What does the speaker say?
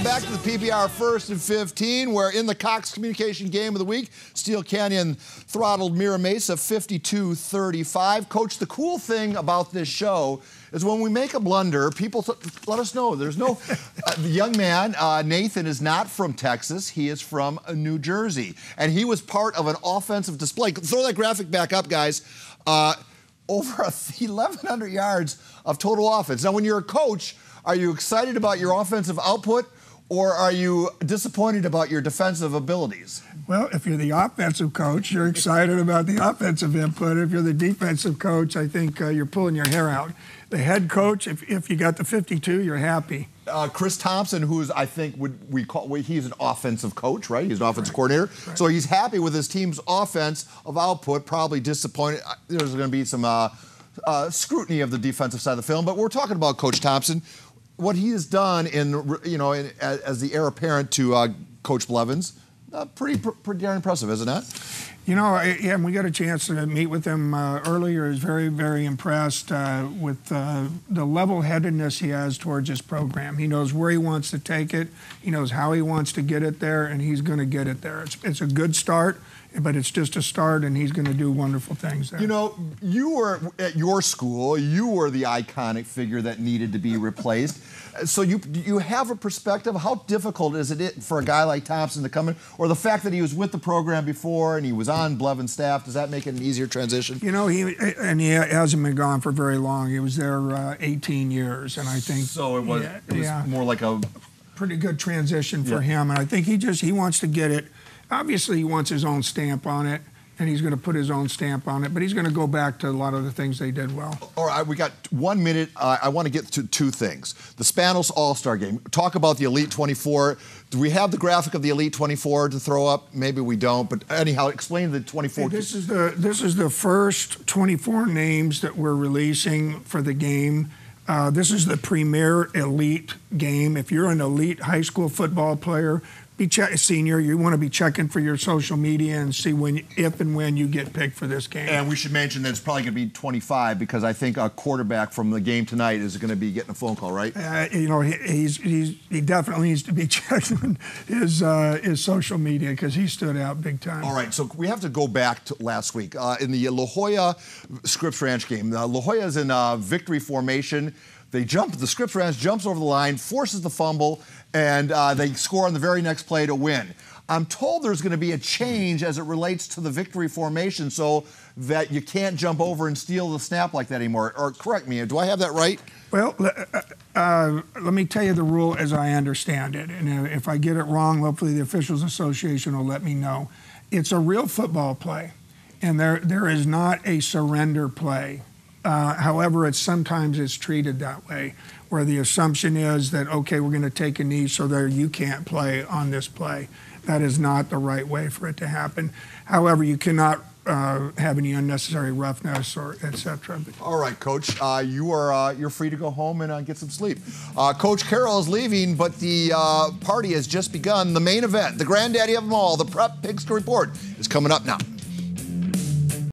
Welcome back to the PPR 1st and 15, where in the Cox Communication Game of the Week, Steel Canyon throttled Mira Mesa 52-35. Coach, the cool thing about this show is when we make a blunder, people let us know. There's no... the young man, Nathan, is not from Texas. He is from New Jersey. And he was part of an offensive display. Throw that graphic back up, guys. Over 1,100 yards of total offense. Now, when you're a coach, are you excited about your offensive output, or are you disappointed about your defensive abilities? Well, if you're the offensive coach, you're excited about the offensive input. If you're the defensive coach, I think you're pulling your hair out. The head coach, if you got the 52, you're happy. Chris Thompson, who's, I think, he's an offensive coach, right? He's an offensive coordinator. Right. So he's happy with his team's offense of output, probably disappointed. There's going to be some scrutiny of the defensive side of the film. But we're talking about Coach Thompson. What he has done as the heir apparent to Coach Blevins, pretty darn impressive, isn't it? You know, yeah, we got a chance to meet with him earlier. I was very, very impressed with the level-headedness he has towards his program. He knows where he wants to take it. He knows how he wants to get it there, and he's going to get it there. It's a good start, but it's just a start, and he's going to do wonderful things there. You know, you were at your school. You were the iconic figure that needed to be replaced. So you have a perspective. How difficult is it for a guy like Thompson to come in, or the fact that he was with the program before and he was on Blevin's staff? Does that make it an easier transition? You know, he hasn't been gone for very long. He was there 18 years, and I think so. It was more like a pretty good transition for him. And I think he wants to get it. Obviously, he wants his own stamp on it, and he's going to put his own stamp on it, but he's going to go back to a lot of the things they did well. All right, we got 1 minute. I want to get to two things. The Spanos All-Star Game. Talk about the Elite 24. Do we have the graphic of the Elite 24 to throw up? Maybe we don't, but anyhow, explain the 24. Hey, this is the first 24 names that we're releasing for the game. This is the premier elite game. If you're an elite high school football player, senior, you want to be checking for your social media and see if and when you get picked for this game. And we should mention that it's probably going to be 25 because I think a quarterback from the game tonight is going to be getting a phone call, right? You know, he definitely needs to be checking his social media because he stood out big time. All right, so we have to go back to last week in the La Jolla Scripps Ranch game. La Jolla is in victory formation. They jump. The Scripps Ranch jumps over the line, forces the fumble, and they score on the very next play to win. I'm told there's going to be a change as it relates to the victory formation so that you can't jump over and steal the snap like that anymore. Or correct me, do I have that right? Well, let me tell you the rule as I understand it. And if I get it wrong, hopefully the Officials Association will let me know. It's a real football play, and there is not a surrender play. However, sometimes it's treated that way, where the assumption is that, okay, we're going to take a knee so that you can't play on this play. That is not the right way for it to happen. However, you cannot have any unnecessary roughness or et cetera. All right, Coach, you're free to go home and get some sleep. Coach Carroll is leaving, but the party has just begun. The main event, the granddaddy of them all, the Prep Picks Report, is coming up now.